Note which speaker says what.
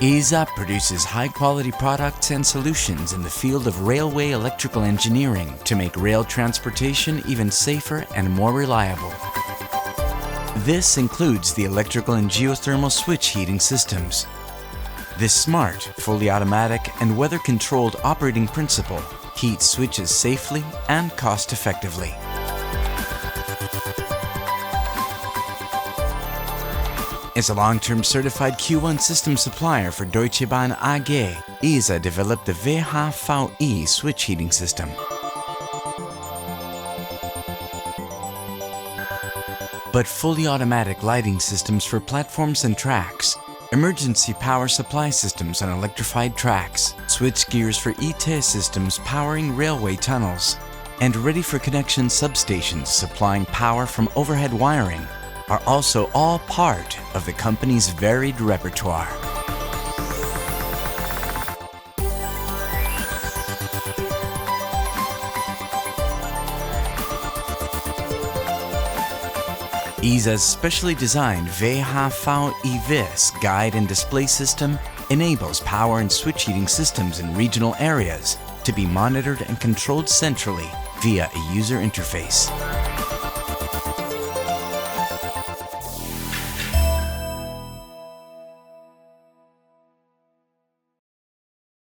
Speaker 1: ESA produces high-quality products and solutions in the field of railway electrical engineering to make rail transportation even safer and more reliable. This includes the electrical and geothermal switch heating systems. This smart, fully automatic, and weather-controlled operating principle heats switches safely and cost-effectively. As a long-term certified Q1 system supplier for Deutsche Bahn AG, ESA developed the VHVI switch heating system. But fully automatic lighting systems for platforms and tracks, emergency power supply systems on electrified tracks, switchgears for ET systems powering railway tunnels, and ready-for-connection substations supplying power from overhead wiring are also all part of the company's varied repertoire. ESA's specially designed VHVI-VIS guide and display system enables power and switch heating systems in regional areas to be monitored and controlled centrally via a user interface.